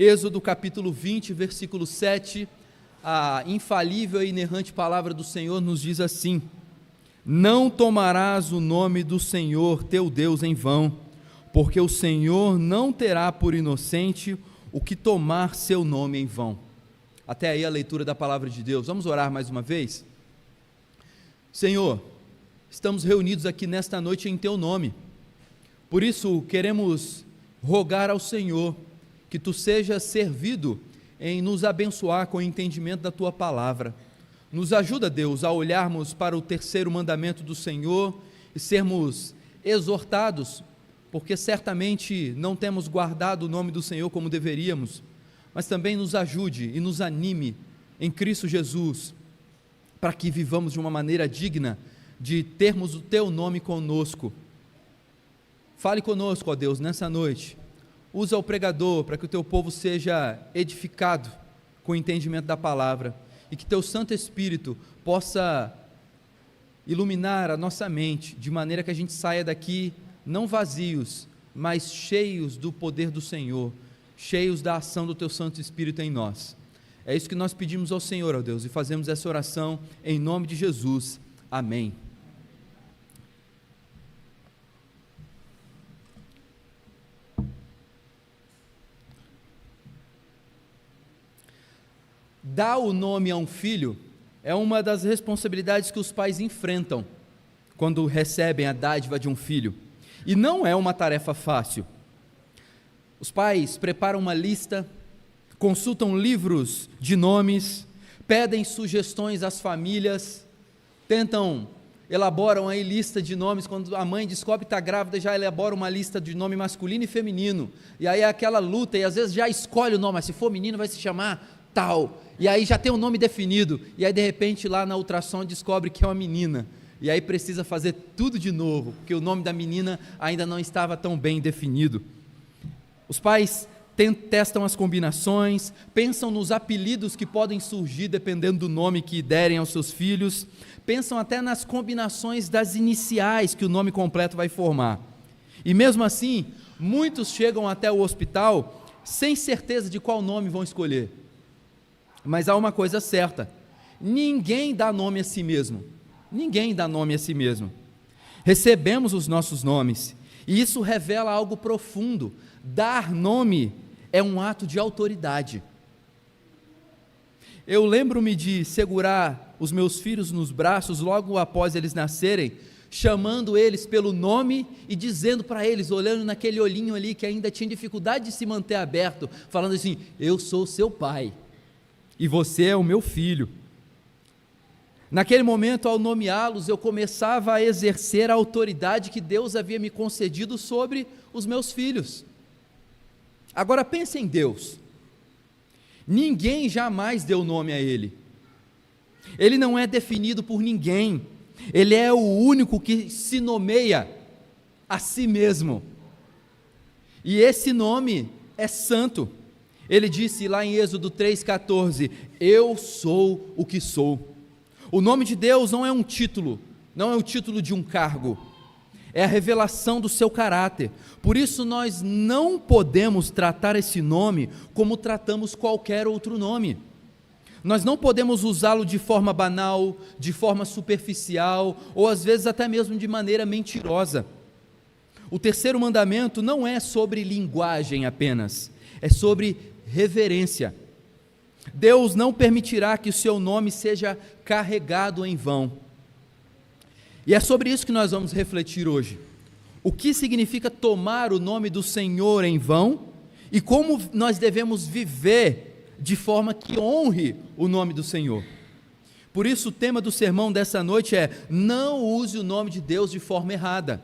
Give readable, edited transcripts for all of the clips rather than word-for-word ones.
Êxodo capítulo 20, versículo 7, a infalível e inerrante palavra do Senhor nos diz assim: não tomarás o nome do Senhor teu Deus em vão, porque o Senhor não terá por inocente o que tomar seu nome em vão. Até aí a leitura da palavra de Deus. Vamos orar mais uma vez? Senhor, estamos reunidos aqui nesta noite em teu nome, por isso queremos rogar ao Senhor que tu sejas servido em nos abençoar com o entendimento da tua palavra. Nos ajuda, Deus, a olharmos para o terceiro mandamento do Senhor e sermos exortados, porque certamente não temos guardado o nome do Senhor como deveríamos, mas também nos ajude e nos anime em Cristo Jesus, para que vivamos de uma maneira digna de termos o teu nome conosco. Fale conosco, ó Deus, nessa noite. Usa o pregador para que o teu povo seja edificado com o entendimento da palavra e que teu Santo Espírito possa iluminar a nossa mente, de maneira que a gente saia daqui não vazios, mas cheios do poder do Senhor, cheios da ação do teu Santo Espírito em nós. É isso que nós pedimos ao Senhor, ó Deus, e fazemos essa oração em nome de Jesus. Amém. Dar o nome a um filho é uma das responsabilidades que os pais enfrentam quando recebem a dádiva de um filho, e não é uma tarefa fácil. Os pais preparam uma lista, consultam livros de nomes, pedem sugestões às famílias, elaboram aí lista de nomes. Quando a mãe descobre que está grávida, já elabora uma lista de nome masculino e feminino, e aí é aquela luta, e às vezes já escolhe o nome, mas se for menino vai se chamar tal, e aí já tem um nome definido, e aí de repente lá na ultrassom descobre que é uma menina, e aí precisa fazer tudo de novo, porque o nome da menina ainda não estava tão bem definido. Os pais testam as combinações, pensam nos apelidos que podem surgir dependendo do nome que derem aos seus filhos, pensam até nas combinações das iniciais que o nome completo vai formar, e mesmo assim, muitos chegam até o hospital sem certeza de qual nome vão escolher. Mas há uma coisa certa: ninguém dá nome a si mesmo. Ninguém dá nome a si mesmo. Recebemos os nossos nomes, e isso revela algo profundo. Dar nome é um ato de autoridade. Eu lembro-me de segurar os meus filhos nos braços logo após eles nascerem, chamando eles pelo nome e dizendo para eles, olhando naquele olhinho ali que ainda tinha dificuldade de se manter aberto, falando assim: eu sou seu pai e você é o meu filho. Naquele momento, ao nomeá-los, eu começava a exercer a autoridade que Deus havia me concedido sobre os meus filhos. Agora pense em Deus. Ninguém jamais deu nome a Ele. Ele não é definido por ninguém. Ele é o único que se nomeia a si mesmo. E esse nome é santo. Ele disse lá em Êxodo 3,14, eu sou o que sou. O nome de Deus não é um título, não é o título de um cargo, é a revelação do seu caráter. Por isso nós não podemos tratar esse nome como tratamos qualquer outro nome. Nós não podemos usá-lo de forma banal, de forma superficial, ou às vezes até mesmo de maneira mentirosa. O terceiro mandamento não é sobre linguagem apenas, é sobre reverência. Deus não permitirá que o seu nome seja carregado em vão. E é sobre isso que nós vamos refletir hoje. O que significa tomar o nome do Senhor em vão e como nós devemos viver de forma que honre o nome do Senhor. Por isso o tema do sermão dessa noite é: não use o nome de Deus de forma errada.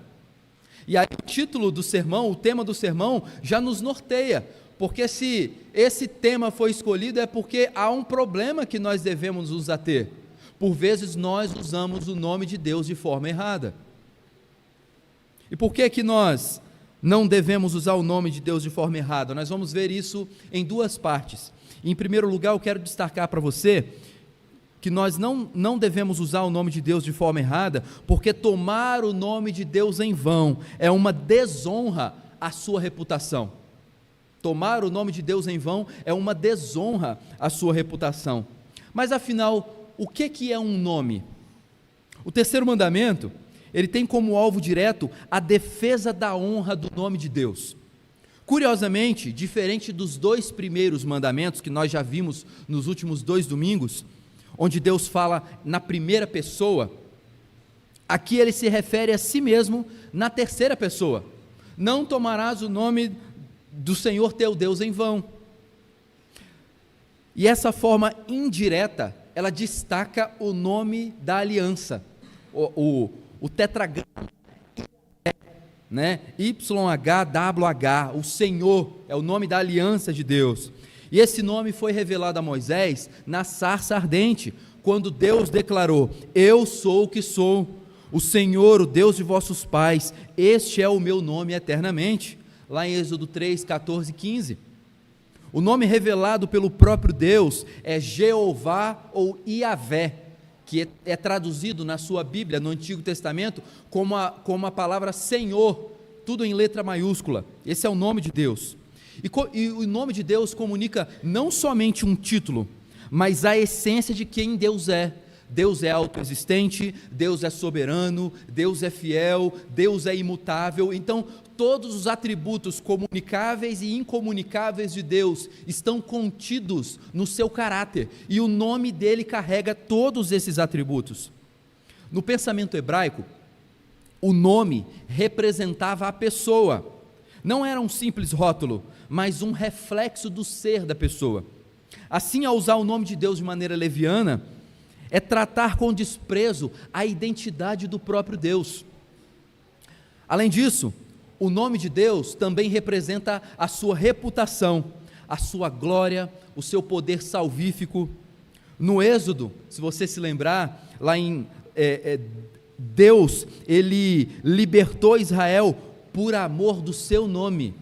E aí o título do sermão, o tema do sermão já nos norteia, porque se esse tema foi escolhido é porque há um problema que nós devemos nos ater. Por vezes nós usamos o nome de Deus de forma errada. E por que nós não devemos usar o nome de Deus de forma errada? Nós vamos ver isso em duas partes. Em primeiro lugar, eu quero destacar para você que nós não devemos usar o nome de Deus de forma errada, porque tomar o nome de Deus em vão é uma desonra à sua reputação. Tomar o nome de Deus em vão é uma desonra à sua reputação. Mas afinal, o que é um nome? O terceiro mandamento, ele tem como alvo direto a defesa da honra do nome de Deus. Curiosamente, diferente dos dois primeiros mandamentos que nós já vimos nos últimos 2 domingos, onde Deus fala na primeira pessoa, aqui ele se refere a si mesmo na terceira pessoa. Não tomarás o nome do Senhor teu Deus em vão. E essa forma indireta, ela destaca o nome da aliança, o tetragrama, né? YHWH, o Senhor, é o nome da aliança de Deus. E esse nome foi revelado a Moisés na sarça ardente, quando Deus declarou: eu sou o que sou, o Senhor, o Deus de vossos pais, este é o meu nome eternamente, lá em Êxodo 3, 14 e 15. O nome revelado pelo próprio Deus é Jeová ou Iavé, que é traduzido na sua Bíblia, no Antigo Testamento, como a palavra Senhor, tudo em letra maiúscula. Esse é o nome de Deus. E o nome de Deus comunica não somente um título, mas a essência de quem Deus é. Deus é autoexistente, Deus é soberano, Deus é fiel, Deus é imutável. Então, todos os atributos comunicáveis e incomunicáveis de Deus estão contidos no seu caráter, e o nome dele carrega todos esses atributos. No pensamento hebraico, o nome representava a pessoa, não era um simples rótulo, mas um reflexo do ser da pessoa. Assim, ao usar o nome de Deus de maneira leviana, é tratar com desprezo a identidade do próprio Deus. Além disso, o nome de Deus também representa a sua reputação, a sua glória, o seu poder salvífico. No Êxodo, se você se lembrar, lá em Deus, ele libertou Israel por amor do seu nome.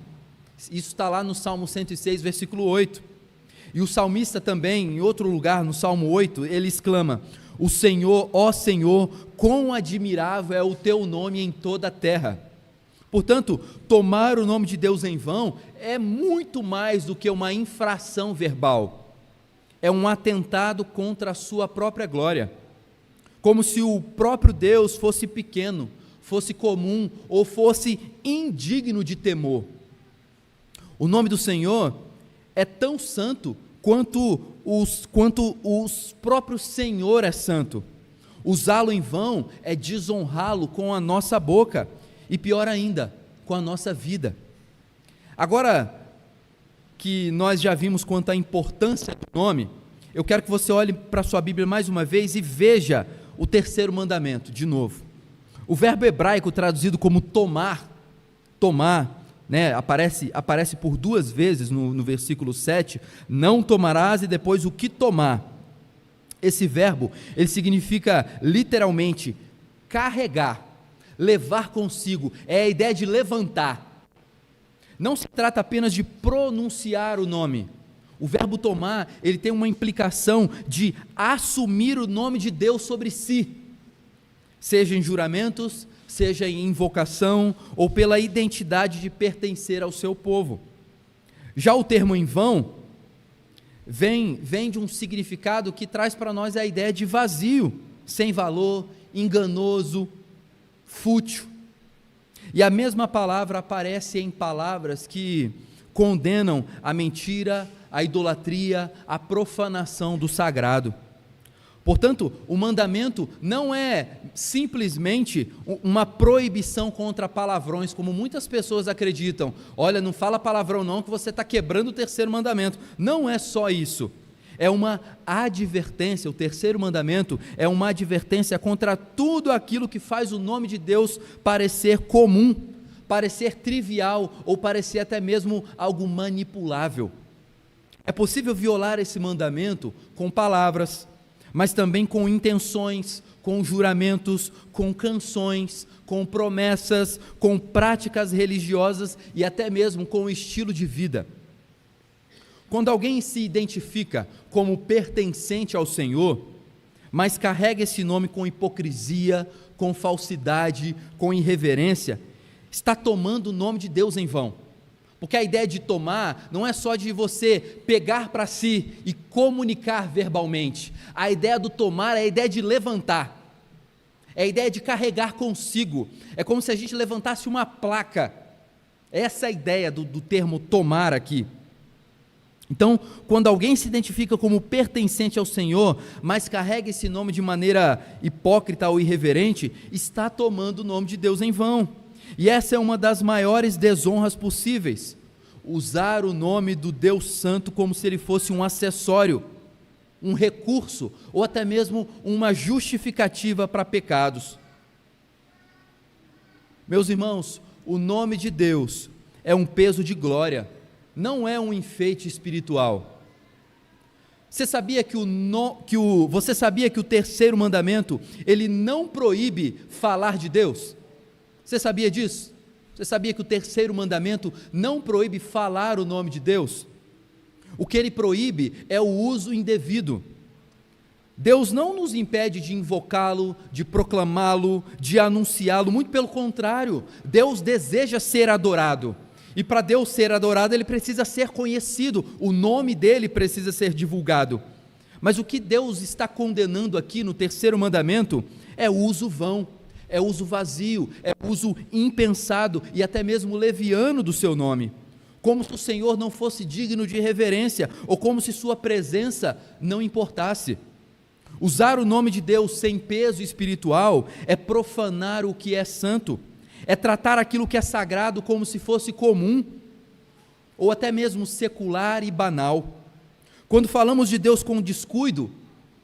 Isso está lá no Salmo 106, versículo 8. E o salmista também, em outro lugar, no Salmo 8, ele exclama: o Senhor, ó Senhor, quão admirável é o teu nome em toda a terra. Portanto, tomar o nome de Deus em vão é muito mais do que uma infração verbal, é um atentado contra a sua própria glória, como se o próprio Deus fosse pequeno, fosse comum ou fosse indigno de temor. O nome do Senhor é tão santo quanto o próprio Senhor é santo. Usá-lo em vão é desonrá-lo com a nossa boca, e pior ainda, com a nossa vida. Agora que nós já vimos quanto à importância do nome, eu quero que você olhe para a sua Bíblia mais uma vez e veja o terceiro mandamento, de novo. O verbo hebraico traduzido como tomar, né, aparece por 2 vezes no versículo 7, não tomarás, e depois o que tomar. Esse verbo, ele significa literalmente carregar, levar consigo, é a ideia de levantar. Não se trata apenas de pronunciar o nome. O verbo tomar, ele tem uma implicação de assumir o nome de Deus sobre si, seja em juramentos, seja em invocação, ou pela identidade de pertencer ao seu povo. Já o termo em vão, vem de um significado que traz para nós a ideia de vazio, sem valor, enganoso, fútil. E a mesma palavra aparece em palavras que condenam a mentira, a idolatria, a profanação do sagrado. Portanto, o mandamento não é simplesmente uma proibição contra palavrões, como muitas pessoas acreditam. Olha, não fala palavrão não, que você está quebrando o terceiro mandamento. Não é só isso. É uma advertência. O terceiro mandamento é uma advertência contra tudo aquilo que faz o nome de Deus parecer comum, parecer trivial, ou parecer até mesmo algo manipulável. É possível violar esse mandamento com palavras, mas também com intenções, com juramentos, com canções, com promessas, com práticas religiosas e até mesmo com o estilo de vida. Quando alguém se identifica como pertencente ao Senhor, mas carrega esse nome com hipocrisia, com falsidade, com irreverência, está tomando o nome de Deus em vão, Porque a ideia de tomar não é só de você pegar para si e comunicar verbalmente. A ideia do tomar é a ideia de levantar, é a ideia de carregar consigo. É como se a gente levantasse uma placa. Essa é a ideia do termo tomar aqui. Então, quando alguém se identifica como pertencente ao Senhor, mas carrega esse nome de maneira hipócrita ou irreverente, está tomando o nome de Deus em vão. E essa é uma das maiores desonras possíveis, usar o nome do Deus Santo como se ele fosse um acessório, um recurso, ou até mesmo uma justificativa para pecados. Meus irmãos, o nome de Deus é um peso de glória, não é um enfeite espiritual. Você sabia que você sabia que o terceiro mandamento, ele não proíbe falar de Deus? Você sabia disso? Você sabia que o terceiro mandamento não proíbe falar o nome de Deus? O que ele proíbe é o uso indevido. Deus não nos impede de invocá-lo, de proclamá-lo, de anunciá-lo, muito pelo contrário, Deus deseja ser adorado. E para Deus ser adorado, ele precisa ser conhecido, o nome dele precisa ser divulgado. Mas o que Deus está condenando aqui no terceiro mandamento é o uso vão, é o uso vazio, é o uso impensado e até mesmo leviano do seu nome, como se o Senhor não fosse digno de reverência, ou como se sua presença não importasse. Usar o nome de Deus sem peso espiritual é profanar o que é santo, é tratar aquilo que é sagrado como se fosse comum, ou até mesmo secular e banal. Quando falamos de Deus com descuido,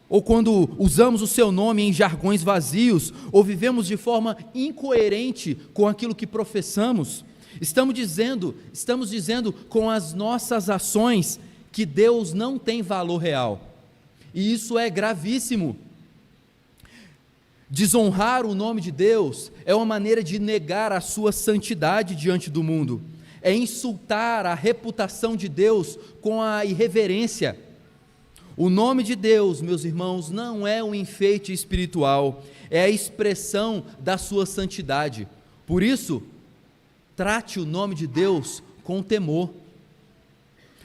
ou quando usamos o seu nome em jargões vazios, ou vivemos de forma incoerente com aquilo que professamos, estamos dizendo com as nossas ações que Deus não tem valor real, e isso é gravíssimo. Desonrar o nome de Deus é uma maneira de negar a sua santidade diante do mundo, é insultar a reputação de Deus com a irreverência. O nome de Deus, meus irmãos, não é um enfeite espiritual, é a expressão da sua santidade. Por isso, trate o nome de Deus com temor.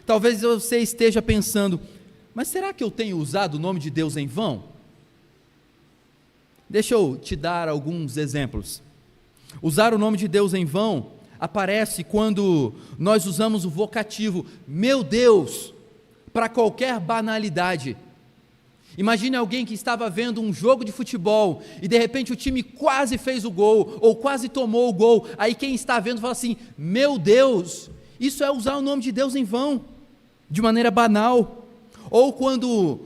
Talvez você esteja pensando, mas será que eu tenho usado o nome de Deus em vão? Deixa eu te dar alguns exemplos. Usar o nome de Deus em vão aparece quando nós usamos o vocativo meu Deus para qualquer banalidade. Imagine alguém que estava vendo um jogo de futebol e de repente o time quase fez o gol ou quase tomou o gol, aí quem está vendo fala assim, meu Deus, isso é usar o nome de Deus em vão, de maneira banal. Ou quando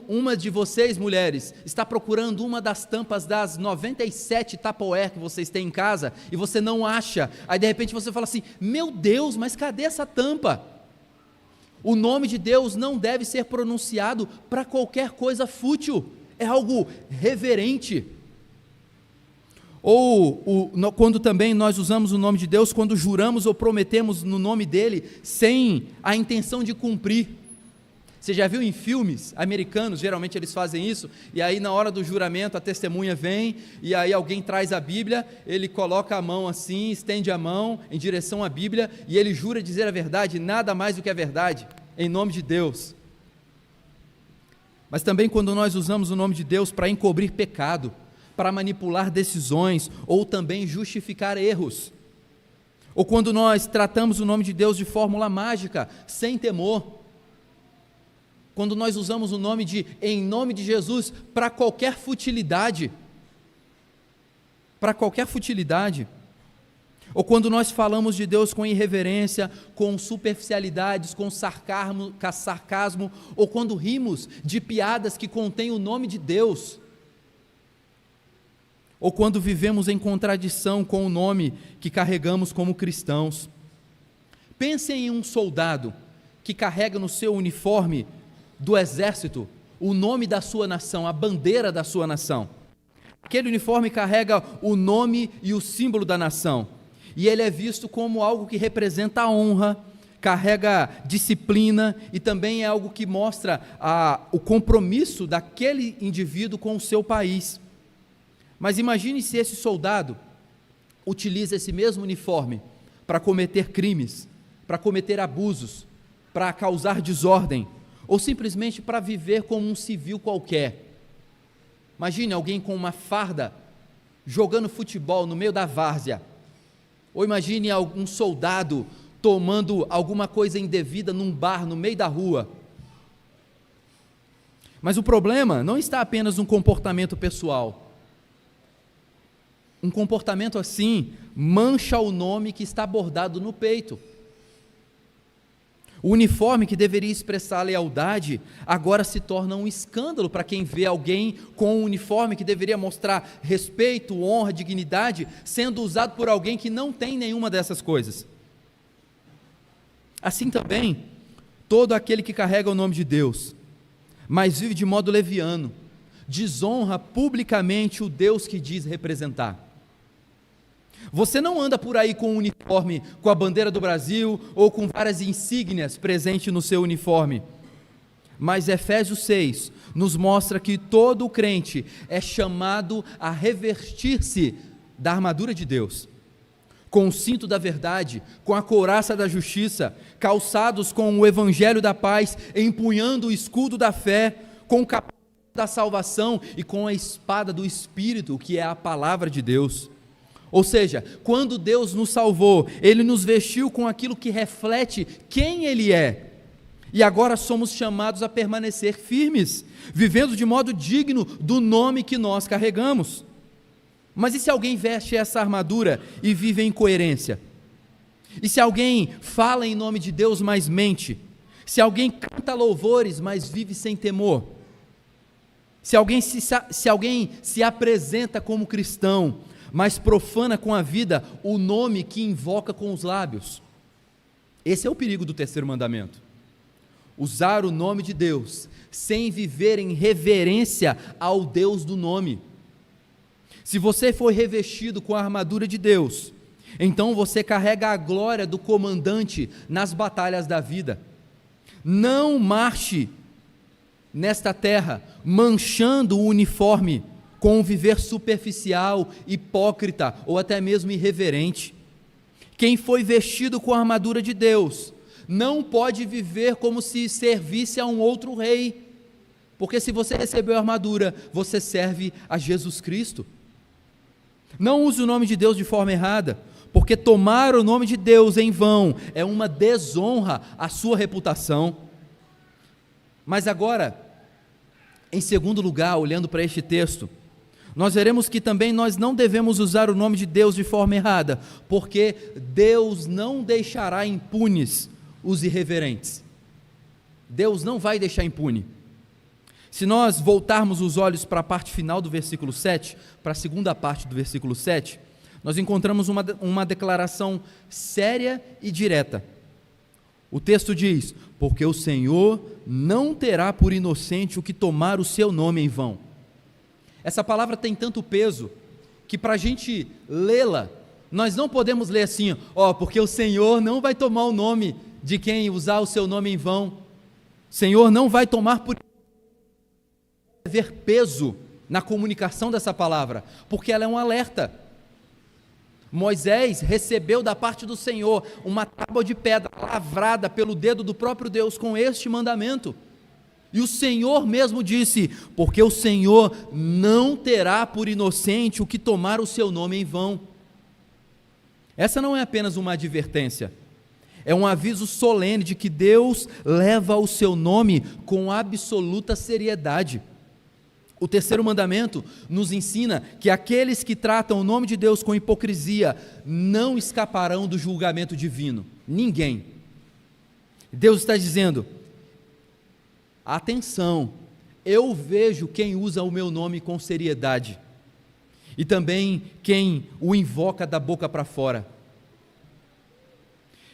uma de vocês, mulheres, está procurando uma das tampas das 97 Tupperware que vocês têm em casa e você não acha, aí de repente você fala assim, meu Deus, mas cadê essa tampa? O nome de Deus não deve ser pronunciado para qualquer coisa fútil, é algo reverente. Ou quando também nós usamos o nome de Deus, quando juramos ou prometemos no nome dele, sem a intenção de cumprir. Você já viu em filmes americanos, geralmente eles fazem isso, e aí na hora do juramento a testemunha vem, e aí alguém traz a Bíblia, ele coloca a mão assim, estende a mão em direção à Bíblia, e ele jura dizer a verdade, nada mais do que a verdade, em nome de Deus. Mas também quando nós usamos o nome de Deus para encobrir pecado, para manipular decisões, ou também justificar erros, ou quando nós tratamos o nome de Deus de fórmula mágica, sem temor, quando nós usamos o nome em nome de Jesus para qualquer futilidade, ou quando nós falamos de Deus com irreverência, com superficialidades, com sarcasmo, ou quando rimos de piadas que contêm o nome de Deus, ou quando vivemos em contradição com o nome que carregamos como cristãos. Pensem em um soldado que carrega no seu uniforme do exército o nome da sua nação, a bandeira da sua nação. Aquele uniforme carrega o nome e o símbolo da nação, e ele é visto como algo que representa a honra, carrega disciplina e também é algo que mostra o compromisso daquele indivíduo com o seu país. Mas imagine se esse soldado utiliza esse mesmo uniforme para cometer crimes, para cometer abusos, para causar desordem, ou simplesmente para viver como um civil qualquer. Imagine alguém com uma farda jogando futebol no meio da várzea, ou imagine algum soldado tomando alguma coisa indevida num bar no meio da rua. Mas o problema não está apenas no comportamento pessoal. Um comportamento assim mancha o nome que está bordado no peito. O uniforme que deveria expressar lealdade agora se torna um escândalo para quem vê alguém com um uniforme que deveria mostrar respeito, honra, dignidade, sendo usado por alguém que não tem nenhuma dessas coisas. Assim também, todo aquele que carrega o nome de Deus, mas vive de modo leviano, desonra publicamente o Deus que diz representar. Você não anda por aí com um uniforme com a bandeira do Brasil ou com várias insígnias presentes no seu uniforme. Mas Efésios 6 nos mostra que todo crente é chamado a revestir-se da armadura de Deus, com o cinto da verdade, com a couraça da justiça, calçados com o evangelho da paz, empunhando o escudo da fé, com o capacete da salvação e com a espada do Espírito, que é a palavra de Deus. Ou seja, quando Deus nos salvou, Ele nos vestiu com aquilo que reflete quem Ele é. E agora somos chamados a permanecer firmes, vivendo de modo digno do nome que nós carregamos. Mas e se alguém veste essa armadura e vive em incoerência? E se alguém fala em nome de Deus, mas mente? Se alguém canta louvores, mas vive sem temor? Se alguém se apresenta como cristão, mas profana com a vida o nome que invoca com os lábios? Esse é o perigo do terceiro mandamento. Usar o nome de Deus, sem viver em reverência ao Deus do nome. Se você for revestido com a armadura de Deus, então você carrega a glória do comandante nas batalhas da vida. Não marche nesta terra manchando o uniforme com um viver superficial, hipócrita ou até mesmo irreverente. Quem foi vestido com a armadura de Deus não pode viver como se servisse a um outro rei, porque se você recebeu a armadura, você serve a Jesus Cristo. Não use o nome de Deus de forma errada, porque tomar o nome de Deus em vão é uma desonra à sua reputação. Mas agora, em segundo lugar, olhando para este texto, nós veremos que também nós não devemos usar o nome de Deus de forma errada, porque Deus não deixará impunes os irreverentes. Deus não vai deixar impune. Se nós voltarmos os olhos para a parte final do versículo 7, para a segunda parte do versículo 7, nós encontramos uma declaração séria e direta. O texto diz: porque o Senhor não terá por inocente o que tomar o seu nome em vão. Essa palavra tem tanto peso, que para a gente lê-la, nós não podemos ler assim, porque o Senhor não vai tomar o nome de quem usar o seu nome em vão. O Senhor não vai tomar por haver peso na comunicação dessa palavra, porque ela é um alerta. Moisés recebeu da parte do Senhor uma tábua de pedra lavrada pelo dedo do próprio Deus com este mandamento. E o Senhor mesmo disse: porque o Senhor não terá por inocente o que tomar o seu nome em vão. Essa não é apenas uma advertência, é um aviso solene de que Deus leva o seu nome com absoluta seriedade. O terceiro mandamento nos ensina que aqueles que tratam o nome de Deus com hipocrisia não escaparão do julgamento divino. Ninguém. Deus está dizendo: atenção, eu vejo quem usa o meu nome com seriedade e também quem o invoca da boca para fora.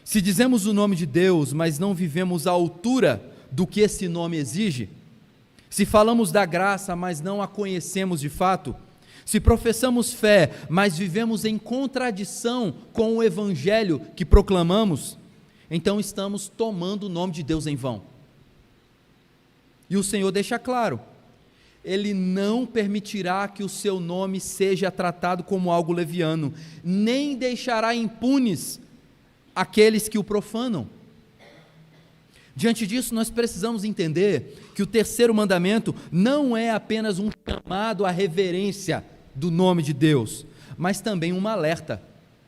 Se dizemos o nome de Deus, mas não vivemos à altura do que esse nome exige, se falamos da graça, mas não a conhecemos de fato, se professamos fé, mas vivemos em contradição com o evangelho que proclamamos, então estamos tomando o nome de Deus em vão. E o Senhor deixa claro: Ele não permitirá que o seu nome seja tratado como algo leviano, nem deixará impunes aqueles que o profanam. Diante disso, nós precisamos entender que o terceiro mandamento não é apenas um chamado à reverência do nome de Deus, mas também um alerta.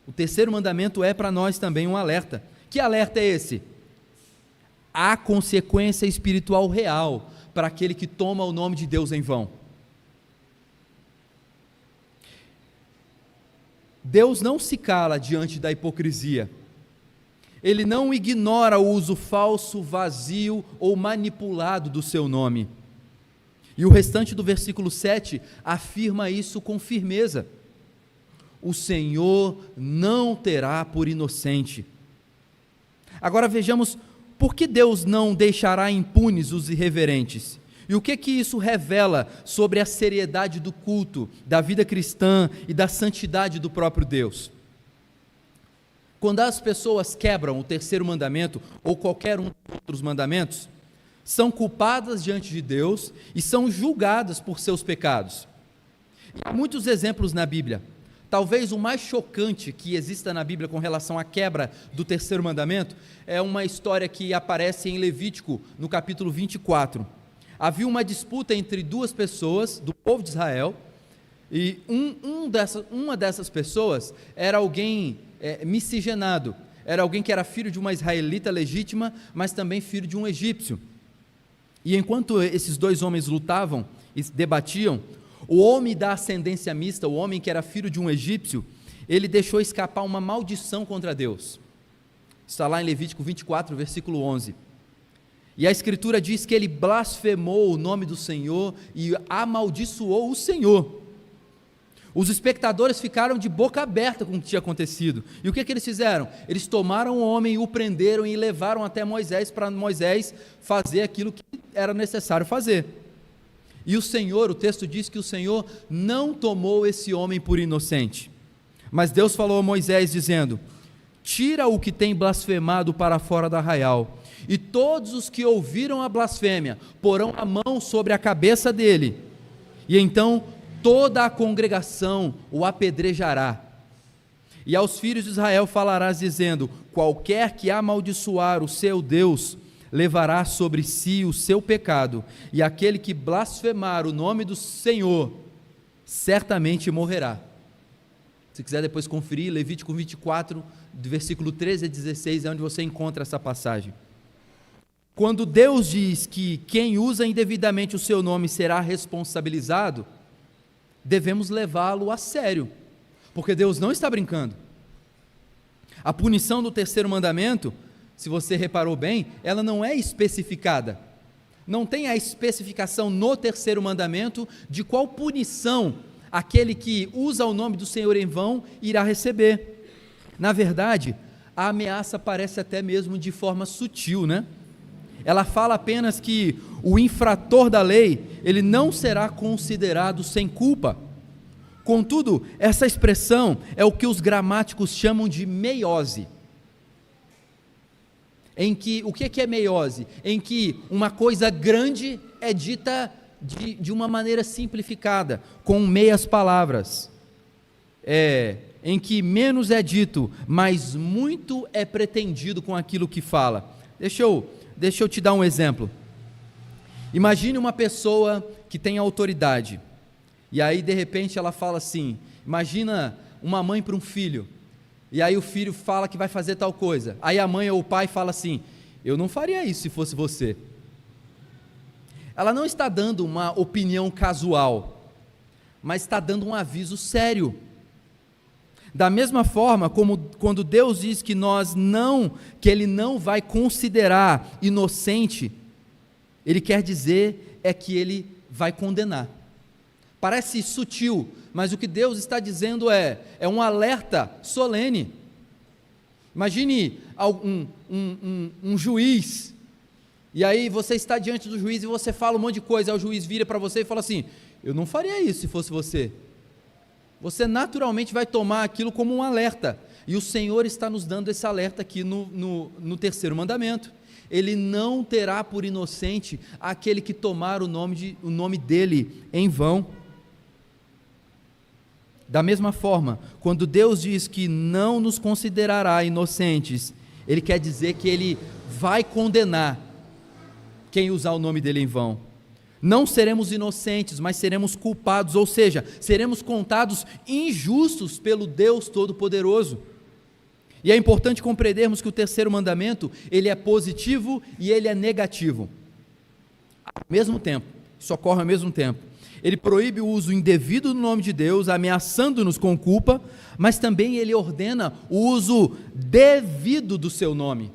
O terceiro mandamento é para nós também um alerta. Que alerta é esse? Há consequência espiritual real para aquele que toma o nome de Deus em vão. Deus não se cala diante da hipocrisia. Ele não ignora o uso falso, vazio ou manipulado do seu nome. E o restante do versículo 7 afirma isso com firmeza. O Senhor não terá por inocente. Agora vejamos por que Deus não deixará impunes os irreverentes. E o que isso revela sobre a seriedade do culto, da vida cristã e da santidade do próprio Deus? Quando as pessoas quebram o terceiro mandamento ou qualquer um dos outros mandamentos, são culpadas diante de Deus e são julgadas por seus pecados. E há muitos exemplos na Bíblia. Talvez o mais chocante que exista na Bíblia com relação à quebra do terceiro mandamento é uma história que aparece em Levítico, no capítulo 24. Havia uma disputa entre duas pessoas do povo de Israel, e uma dessas pessoas era alguém miscigenado, era alguém que era filho de uma israelita legítima, mas também filho de um egípcio. E enquanto esses dois homens lutavam e debatiam, o homem da ascendência mista, o homem que era filho de um egípcio, ele deixou escapar uma maldição contra Deus. Está lá em Levítico 24, versículo 11. E a Escritura diz que ele blasfemou o nome do Senhor e amaldiçoou o Senhor. Os espectadores ficaram de boca aberta com o que tinha acontecido. E o que eles fizeram? Eles tomaram o homem, o prenderam e levaram até Moisés, para Moisés fazer aquilo que era necessário fazer. E o Senhor, o texto diz que o Senhor não tomou esse homem por inocente. Mas Deus falou a Moisés dizendo: tira o que tem blasfemado para fora do arraial, e todos os que ouviram a blasfêmia porão a mão sobre a cabeça dele, e então toda a congregação o apedrejará. E aos filhos de Israel falarás dizendo: qualquer que amaldiçoar o seu Deus, levará sobre si o seu pecado, e aquele que blasfemar o nome do Senhor, certamente morrerá. Se quiser depois conferir, Levítico 24, do versículo 13 a 16, é onde você encontra essa passagem. Quando Deus diz que quem usa indevidamente o seu nome será responsabilizado, devemos levá-lo a sério, porque Deus não está brincando. A punição do terceiro mandamento, se você reparou bem, ela não é especificada. Não tem a especificação no terceiro mandamento de qual punição aquele que usa o nome do Senhor em vão irá receber. Na verdade, a ameaça parece até mesmo de forma sutil, né? Ela fala apenas que o infrator da lei, ele não será considerado sem culpa. Contudo, essa expressão é o que os gramáticos chamam de meiose. O que é meiose? Em que uma coisa grande é dita de uma maneira simplificada, com meias palavras. Em que menos é dito, mas muito é pretendido com aquilo que fala. Deixa eu te dar um exemplo. Imagine uma pessoa que tem autoridade, e aí de repente ela fala assim, imagina uma mãe para um filho, e aí o filho fala que vai fazer tal coisa, aí a mãe ou o pai fala assim: eu não faria isso se fosse você. Ela não está dando uma opinião casual, mas está dando um aviso sério. Da mesma forma como quando Deus diz que Ele não vai considerar inocente, Ele quer dizer que Ele vai condenar. Parece sutil, mas o que Deus está dizendo é um alerta solene. Imagine um juiz, e aí você está diante do juiz e você fala um monte de coisa, aí o juiz vira para você e fala assim: eu não faria isso se fosse você. Você naturalmente vai tomar aquilo como um alerta, e o Senhor está nos dando esse alerta aqui no terceiro mandamento. Ele não terá por inocente aquele que tomar o nome dele em vão. Da mesma forma, quando Deus diz que não nos considerará inocentes, ele quer dizer que ele vai condenar quem usar o nome dele em vão. Não seremos inocentes, mas seremos culpados, ou seja, seremos contados injustos pelo Deus Todo-Poderoso. E é importante compreendermos que o terceiro mandamento, ele é positivo e ele é negativo, ao mesmo tempo, isso ocorre ao mesmo tempo. Ele proíbe o uso indevido do nome de Deus, ameaçando-nos com culpa, mas também ele ordena o uso devido do seu nome.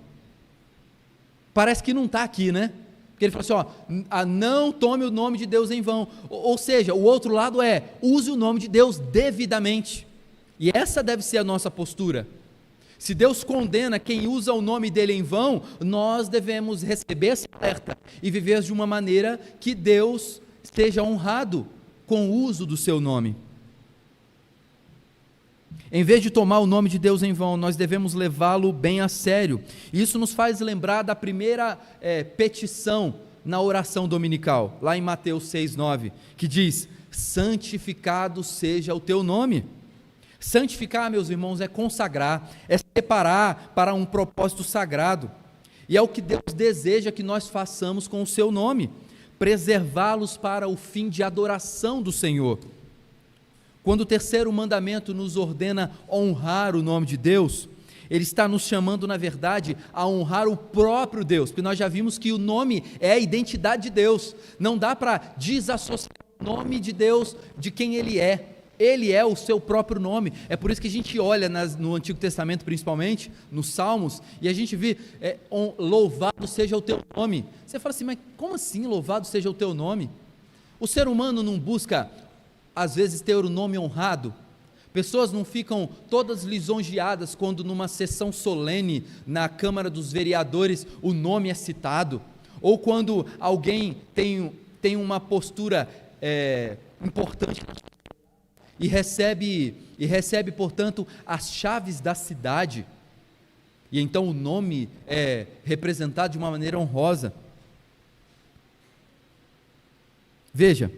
Parece que não está aqui, né? Porque ele fala assim, não tome o nome de Deus em vão, ou seja, o outro lado é, use o nome de Deus devidamente, e essa deve ser a nossa postura. Se Deus condena quem usa o nome dele em vão, nós devemos receber esse alerta, e viver de uma maneira que Deus esteja honrado com o uso do seu nome. Em vez de tomar o nome de Deus em vão, nós devemos levá-lo bem a sério. Isso nos faz lembrar da primeira petição na oração dominical, lá em Mateus 6,9, que diz, santificado seja o teu nome. Santificar, meus irmãos, é consagrar, é separar para um propósito sagrado, e é o que Deus deseja que nós façamos com o seu nome, preservá-los para o fim de adoração do Senhor. Quando o terceiro mandamento nos ordena honrar o nome de Deus, ele está nos chamando, na verdade, a honrar o próprio Deus, porque nós já vimos que o nome é a identidade de Deus, não dá para desassociar o nome de Deus de quem Ele é o seu próprio nome. É por isso que a gente olha no Antigo Testamento, principalmente, nos Salmos, e a gente vê, louvado seja o teu nome. Você fala assim, mas como assim louvado seja o teu nome? O ser humano não busca, às vezes, ter o nome honrado. Pessoas não ficam todas lisonjeadas quando numa sessão solene na Câmara dos Vereadores o nome é citado, ou quando alguém tem uma postura importante e recebe, portanto, as chaves da cidade, e então o nome é representado de uma maneira honrosa. Veja,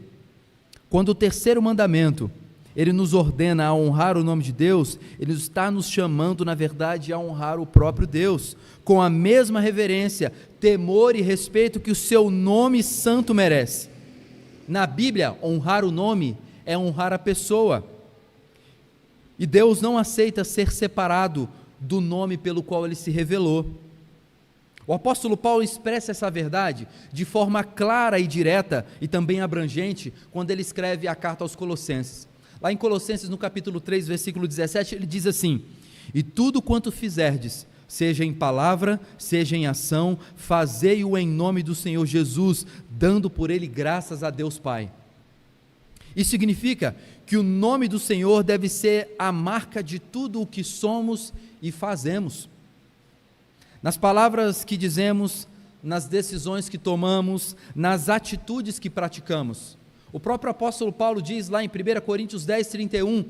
quando o terceiro mandamento, ele nos ordena a honrar o nome de Deus, ele está nos chamando, na verdade, a honrar o próprio Deus, com a mesma reverência, temor e respeito que o seu nome santo merece. Na Bíblia, honrar o nome é honrar a pessoa, e Deus não aceita ser separado do nome pelo qual ele se revelou. O apóstolo Paulo expressa essa verdade de forma clara e direta e também abrangente quando ele escreve a carta aos Colossenses. Lá em Colossenses, no capítulo 3, versículo 17, ele diz assim, e tudo quanto fizerdes, seja em palavra, seja em ação, fazei-o em nome do Senhor Jesus, dando por ele graças a Deus Pai. Isso significa que o nome do Senhor deve ser a marca de tudo o que somos e fazemos. Nas palavras que dizemos, nas decisões que tomamos, nas atitudes que praticamos. O próprio apóstolo Paulo diz lá em 1 Coríntios 10, 31,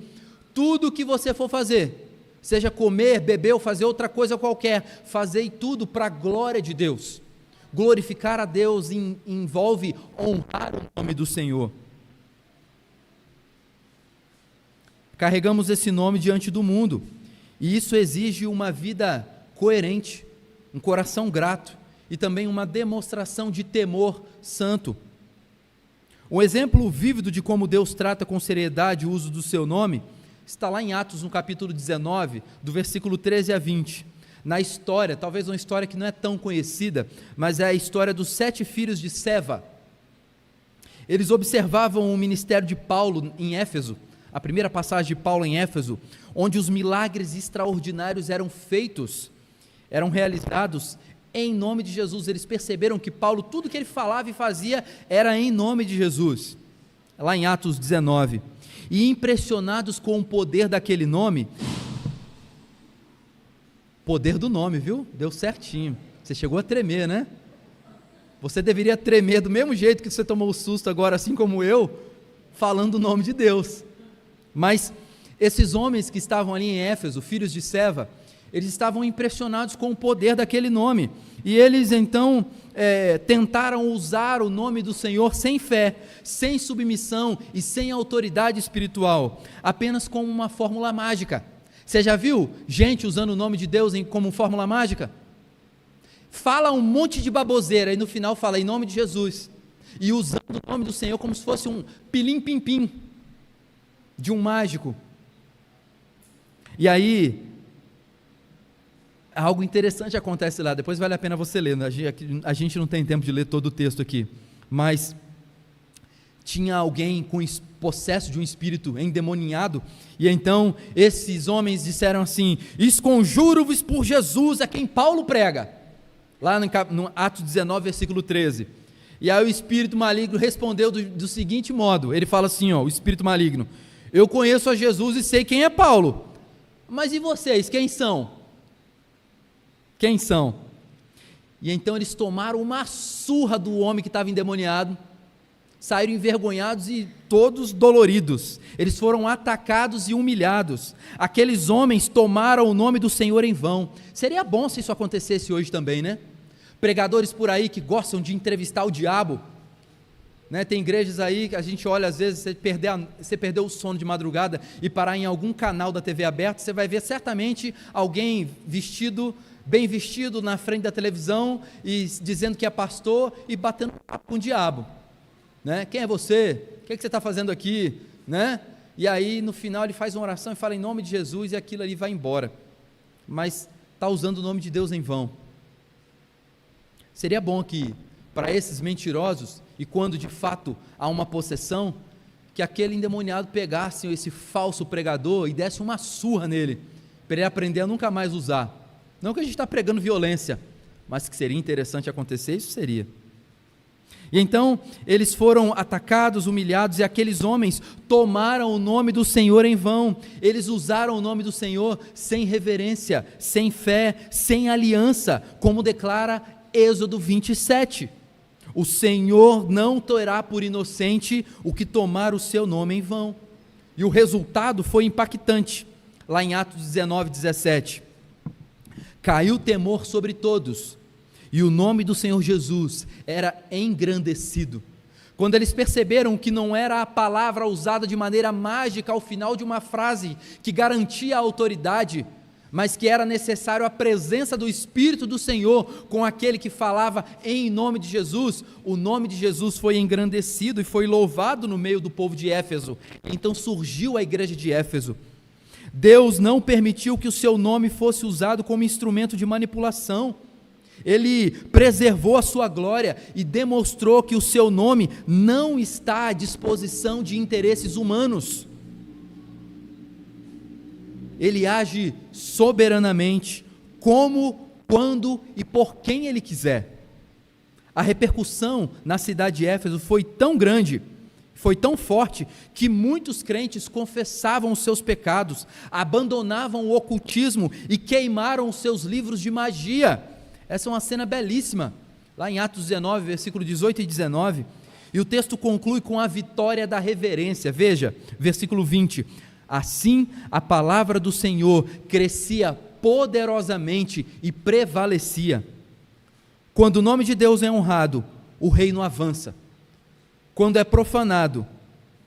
tudo o que você for fazer, seja comer, beber ou fazer outra coisa qualquer, fazei tudo para a glória de Deus. Glorificar a Deus envolve honrar o nome do Senhor. Carregamos esse nome diante do mundo, e isso exige uma vida coerente, um coração grato e também uma demonstração de temor santo. Um exemplo vívido de como Deus trata com seriedade o uso do seu nome está lá em Atos, no capítulo 19, do versículo 13 a 20. Na história, talvez uma história que não é tão conhecida, mas é a história dos 7 filhos de Seva. Eles observavam o ministério de Paulo em Éfeso, a primeira passagem de Paulo em Éfeso, onde os milagres extraordinários eram feitos, eram realizados em nome de Jesus. Eles perceberam que Paulo, tudo que ele falava e fazia, era em nome de Jesus, lá em Atos 19, e impressionados com o poder daquele nome, poder do nome, viu? Deu certinho, você chegou a tremer, né? Você deveria tremer do mesmo jeito que você tomou o susto agora, assim como eu, falando o nome de Deus. Mas esses homens que estavam ali em Éfeso, filhos de Seva, eles estavam impressionados com o poder daquele nome, e eles então tentaram usar o nome do Senhor sem fé, sem submissão e sem autoridade espiritual, apenas como uma fórmula mágica, Você já viu gente usando o nome de Deus como fórmula mágica? Fala um monte de baboseira e no final fala em nome de Jesus, e usando o nome do Senhor como se fosse um pilim-pim-pim de um mágico. E aí, algo interessante acontece lá, depois vale a pena você ler, a gente não tem tempo de ler todo o texto aqui, mas tinha alguém com possesso de um espírito endemoniado, e então esses homens disseram assim: esconjuro-vos por Jesus, a quem Paulo prega, lá no Atos 19, versículo 13, e aí o espírito maligno respondeu do seguinte modo, ele fala assim, o espírito maligno: eu conheço a Jesus e sei quem é Paulo, mas e vocês, quem são? Quem são? E então eles tomaram uma surra do homem que estava endemoniado, saíram envergonhados e todos doloridos, eles foram atacados e humilhados. Aqueles homens tomaram o nome do Senhor em vão. Seria bom se isso acontecesse hoje também, né? Pregadores por aí que gostam de entrevistar o diabo, né? Tem igrejas aí que a gente olha, às vezes você perdeu o sono de madrugada e parar em algum canal da TV aberta, você vai ver certamente alguém bem vestido na frente da televisão e dizendo que é pastor e batendo papo com o diabo, né? Quem é você? O que você está fazendo aqui? Né? E aí no final ele faz uma oração e fala em nome de Jesus, e aquilo ali vai embora, mas está usando o nome de Deus em vão. Seria bom que para esses mentirosos, e quando de fato há uma possessão, que aquele endemoniado pegasse esse falso pregador e desse uma surra nele, para ele aprender a nunca mais usar. Não que a gente está pregando violência, mas que seria interessante acontecer, isso seria. E então eles foram atacados, humilhados, e aqueles homens tomaram o nome do Senhor em vão. Eles usaram o nome do Senhor sem reverência, sem fé, sem aliança, como declara Êxodo 27. O Senhor não terá por inocente o que tomar o seu nome em vão. E o resultado foi impactante, lá em Atos 19, 17. Caiu temor sobre todos, e o nome do Senhor Jesus era engrandecido. Quando eles perceberam que não era a palavra usada de maneira mágica ao final de uma frase que garantia a autoridade, mas que era necessário a presença do Espírito do Senhor com aquele que falava em nome de Jesus, o nome de Jesus foi engrandecido e foi louvado no meio do povo de Éfeso. Então surgiu a igreja de Éfeso. Deus não permitiu que o seu nome fosse usado como instrumento de manipulação. Ele preservou a sua glória e demonstrou que o seu nome não está à disposição de interesses humanos. Ele age soberanamente, como, quando e por quem Ele quiser. A repercussão na cidade de Éfeso foi tão grande, foi tão forte, que muitos crentes confessavam os seus pecados, abandonavam o ocultismo e queimaram os seus livros de magia. Essa é uma cena belíssima, lá em Atos 19, versículo 18 e 19, e o texto conclui com a vitória da reverência. Veja, versículo 20, assim a palavra do Senhor crescia poderosamente e prevalecia. Quando o nome de Deus é honrado, o reino avança. Quando é profanado,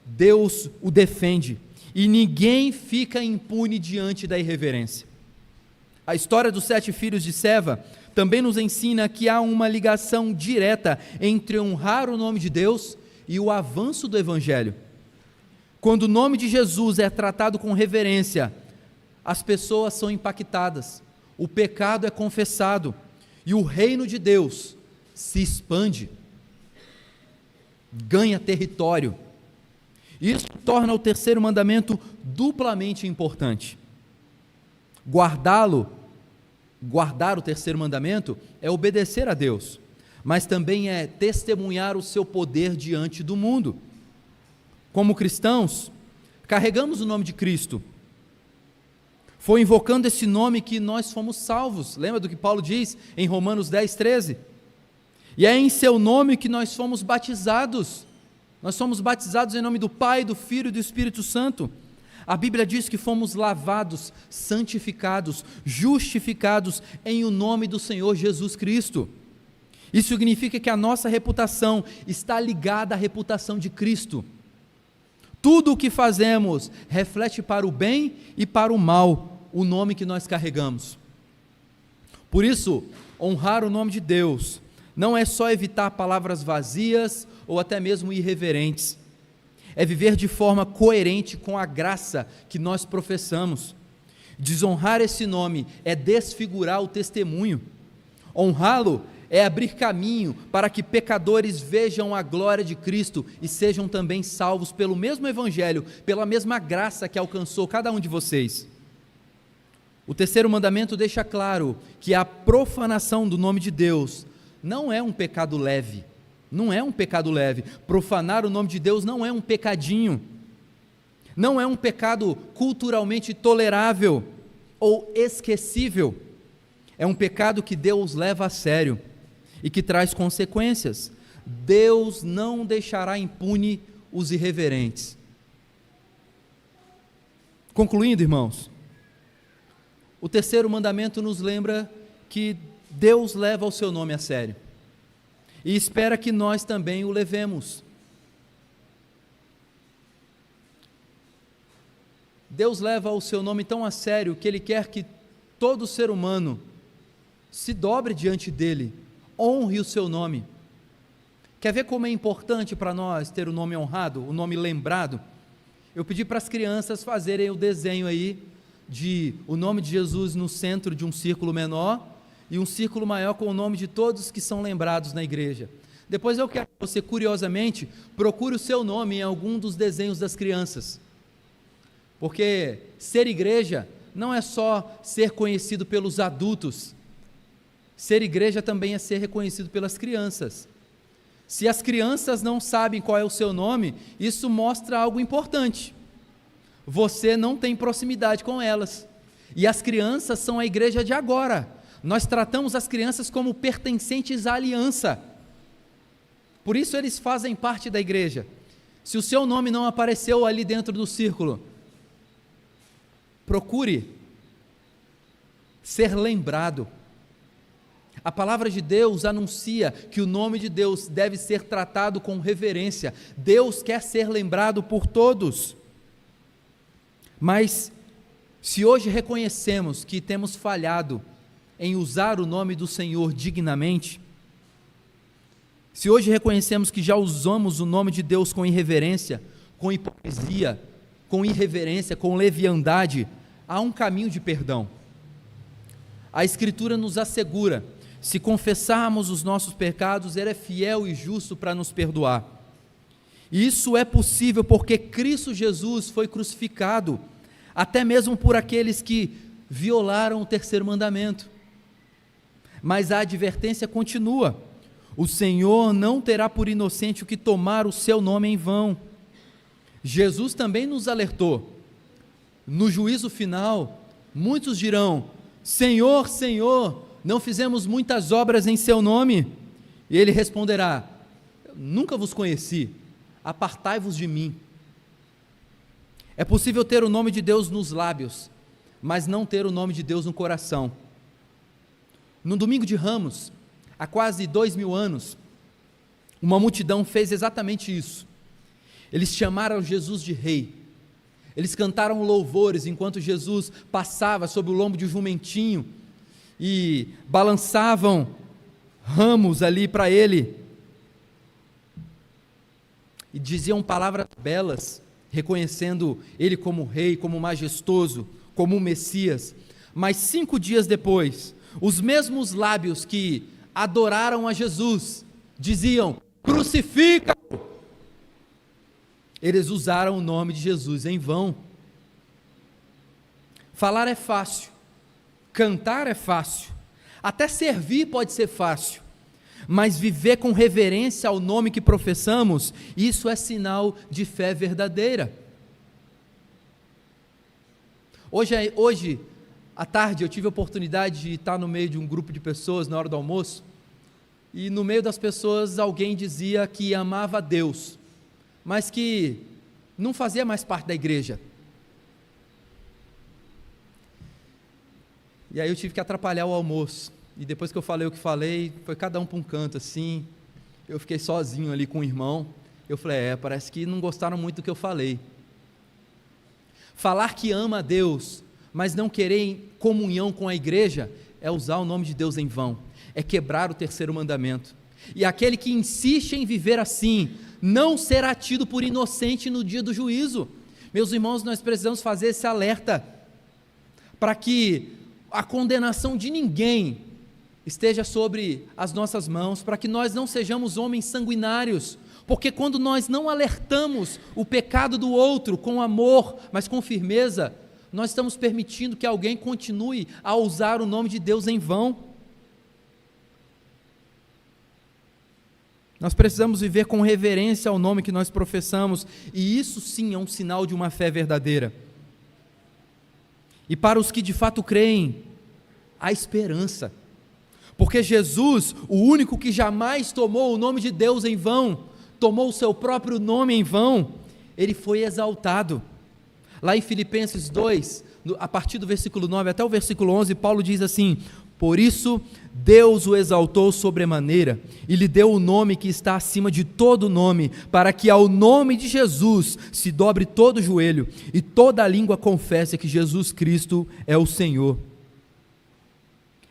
Deus o defende, e ninguém fica impune diante da irreverência. A história dos 7 filhos de Seva também nos ensina que há uma ligação direta entre honrar o nome de Deus e o avanço do Evangelho. Quando o nome de Jesus é tratado com reverência, as pessoas são impactadas, o pecado é confessado, e o reino de Deus se expande, ganha território. Isso torna o terceiro mandamento duplamente importante. Guardar o terceiro mandamento é obedecer a Deus, mas também é testemunhar o seu poder diante do mundo. Como cristãos, carregamos o nome de Cristo. Foi invocando esse nome que nós fomos salvos. Lembra do que Paulo diz em Romanos 10, 13? E é em seu nome que nós fomos batizados. Nós somos batizados em nome do Pai, do Filho e do Espírito Santo. A Bíblia diz que fomos lavados, santificados, justificados em o nome do Senhor Jesus Cristo. Isso significa que a nossa reputação está ligada à reputação de Cristo. Tudo o que fazemos reflete para o bem e para o mal, o nome que nós carregamos. Por isso, honrar o nome de Deus não é só evitar palavras vazias ou até mesmo irreverentes, é viver de forma coerente com a graça que nós professamos. Desonrar esse nome é desfigurar o testemunho. Honrá-lo é abrir caminho para que pecadores vejam a glória de Cristo e sejam também salvos pelo mesmo Evangelho, pela mesma graça que alcançou cada um de vocês. O terceiro mandamento deixa claro que a profanação do nome de Deus não é um pecado leve, não é um pecado leve. Profanar o nome de Deus não é um pecadinho, não é um pecado culturalmente tolerável ou esquecível, é um pecado que Deus leva a sério e que traz consequências. Deus não deixará impune os irreverentes. Concluindo, irmãos, o terceiro mandamento nos lembra que Deus leva o seu nome a sério e espera que nós também o levemos. Deus leva o seu nome tão a sério que Ele quer que todo ser humano se dobre diante dEle, honre o seu nome. Quer ver como é importante para nós ter o nome honrado, o nome lembrado? Eu pedi para as crianças fazerem o desenho aí, de o nome de Jesus no centro de um círculo menor, e um círculo maior com o nome de todos que são lembrados na igreja. Depois eu quero que você, curiosamente, procure o seu nome em algum dos desenhos das crianças, porque ser igreja não é só ser conhecido pelos adultos, ser igreja também é ser reconhecido pelas crianças. Se as crianças não sabem qual é o seu nome, isso mostra algo importante. Você não tem proximidade com elas, e as crianças são a igreja de agora. Nós tratamos as crianças como pertencentes à aliança, por isso eles fazem parte da igreja. Se o seu nome não apareceu ali dentro do círculo, procure ser lembrado. A palavra de Deus anuncia que o nome de Deus deve ser tratado com reverência. Deus quer ser lembrado por todos. Mas, se hoje reconhecemos que temos falhado em usar o nome do Senhor dignamente, se hoje reconhecemos que já usamos o nome de Deus com irreverência, com hipocrisia, com irreverência, com leviandade, há um caminho de perdão. A Escritura nos assegura: se confessarmos os nossos pecados, Ele é fiel e justo para nos perdoar. E isso é possível porque Cristo Jesus foi crucificado, até mesmo por aqueles que violaram o terceiro mandamento. Mas a advertência continua: o Senhor não terá por inocente o que tomar o seu nome em vão. Jesus também nos alertou: no juízo final, muitos dirão: Senhor, Senhor, não fizemos muitas obras em seu nome? E Ele responderá: nunca vos conheci, apartai-vos de mim. É possível ter o nome de Deus nos lábios, mas não ter o nome de Deus no coração. No domingo de Ramos, há quase 2000 anos, uma multidão fez exatamente isso. Eles chamaram Jesus de rei, eles cantaram louvores enquanto Jesus passava sob o lombo de um jumentinho e balançavam ramos ali para ele, e diziam palavras belas, reconhecendo ele como rei, como majestoso, como o Messias. Mas 5 dias depois, os mesmos lábios que adoraram a Jesus diziam: crucifica-o. Eles usaram o nome de Jesus em vão. Falar é fácil, cantar é fácil, até servir pode ser fácil, mas viver com reverência ao nome que professamos, isso é sinal de fé verdadeira. Hoje à tarde eu tive a oportunidade de estar no meio de um grupo de pessoas na hora do almoço, e no meio das pessoas alguém dizia que amava a Deus, mas que não fazia mais parte da igreja. E aí eu tive que atrapalhar o almoço, e depois que eu falei o que falei, foi cada um para um canto assim, eu fiquei sozinho ali com o irmão. Eu falei: parece que não gostaram muito do que eu falei. Falar que ama a Deus, mas não querer comunhão com a igreja, é usar o nome de Deus em vão, é quebrar o terceiro mandamento. E aquele que insiste em viver assim, não será tido por inocente no dia do juízo. Meus irmãos, nós precisamos fazer esse alerta, para que a condenação de ninguém esteja sobre as nossas mãos, para que nós não sejamos homens sanguinários, porque quando nós não alertamos o pecado do outro com amor, mas com firmeza, nós estamos permitindo que alguém continue a usar o nome de Deus em vão. Nós precisamos viver com reverência ao nome que nós professamos, e isso sim é um sinal de uma fé verdadeira. E para os que de fato creem, há esperança, porque Jesus, o único que jamais tomou o nome de Deus em vão, tomou o seu próprio nome em vão, ele foi exaltado. Lá em Filipenses 2, a partir do versículo 9 até o versículo 11, Paulo diz assim: por isso Deus o exaltou sobremaneira e lhe deu o nome que está acima de todo nome, para que ao nome de Jesus se dobre todo o joelho e toda a língua confesse que Jesus Cristo é o Senhor.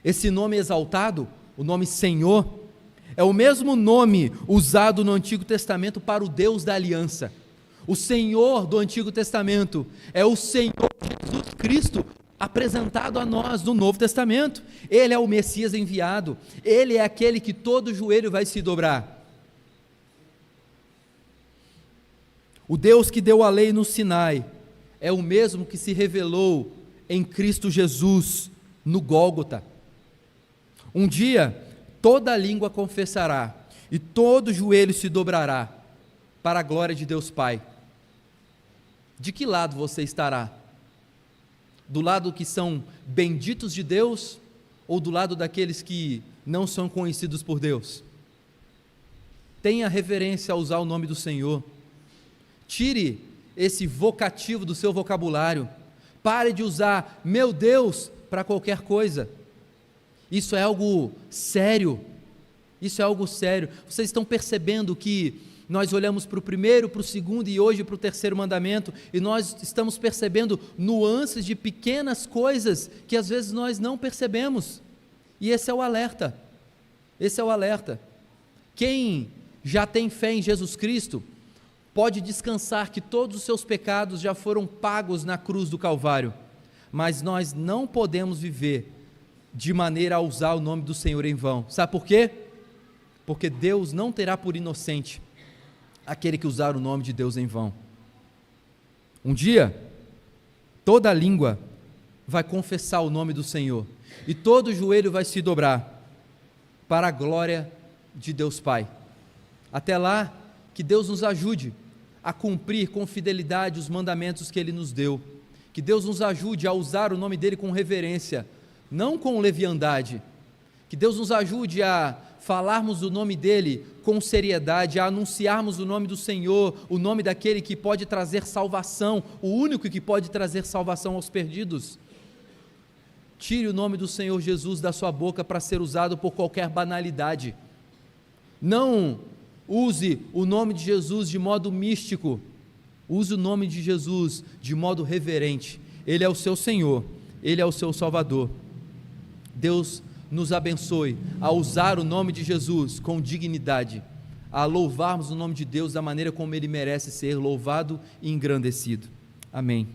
Esse nome exaltado, o nome Senhor, é o mesmo nome usado no Antigo Testamento para o Deus da aliança. O Senhor do Antigo Testamento é o Senhor Jesus Cristo apresentado a nós no Novo Testamento. Ele é o Messias enviado, ele é aquele que todo joelho vai se dobrar. O Deus que deu a lei no Sinai é o mesmo que se revelou em Cristo Jesus no Gólgota. Um dia toda língua confessará e todo joelho se dobrará para a glória de Deus Pai. De que lado você estará? Do lado que são benditos de Deus ou do lado daqueles que não são conhecidos por Deus? Tenha reverência a usar o nome do Senhor. Tire esse vocativo do seu vocabulário. Pare de usar meu Deus para qualquer coisa. Isso é algo sério. Isso é algo sério. Vocês estão percebendo que nós olhamos para o primeiro, para o segundo e hoje para o terceiro mandamento, e nós estamos percebendo nuances de pequenas coisas que às vezes nós não percebemos, e esse é o alerta, quem já tem fé em Jesus Cristo, pode descansar que todos os seus pecados já foram pagos na cruz do Calvário, mas nós não podemos viver de maneira a usar o nome do Senhor em vão. Sabe por quê? Porque Deus não terá por inocente aquele que usar o nome de Deus em vão. Um dia, toda língua vai confessar o nome do Senhor, e todo joelho vai se dobrar, para a glória de Deus Pai. Até lá, que Deus nos ajude a cumprir com fidelidade os mandamentos que Ele nos deu, que Deus nos ajude a usar o nome dEle com reverência, não com leviandade, que Deus nos ajude a falarmos o nome dEle com seriedade, a anunciarmos o nome do Senhor, o nome daquele que pode trazer salvação, o único que pode trazer salvação aos perdidos. Tire o nome do Senhor Jesus da sua boca para ser usado por qualquer banalidade. Não use o nome de Jesus de modo místico, use o nome de Jesus de modo reverente. Ele é o seu Senhor, Ele é o seu Salvador. Deus nos abençoe a usar o nome de Jesus com dignidade, a louvarmos o nome de Deus da maneira como Ele merece ser louvado e engrandecido. Amém.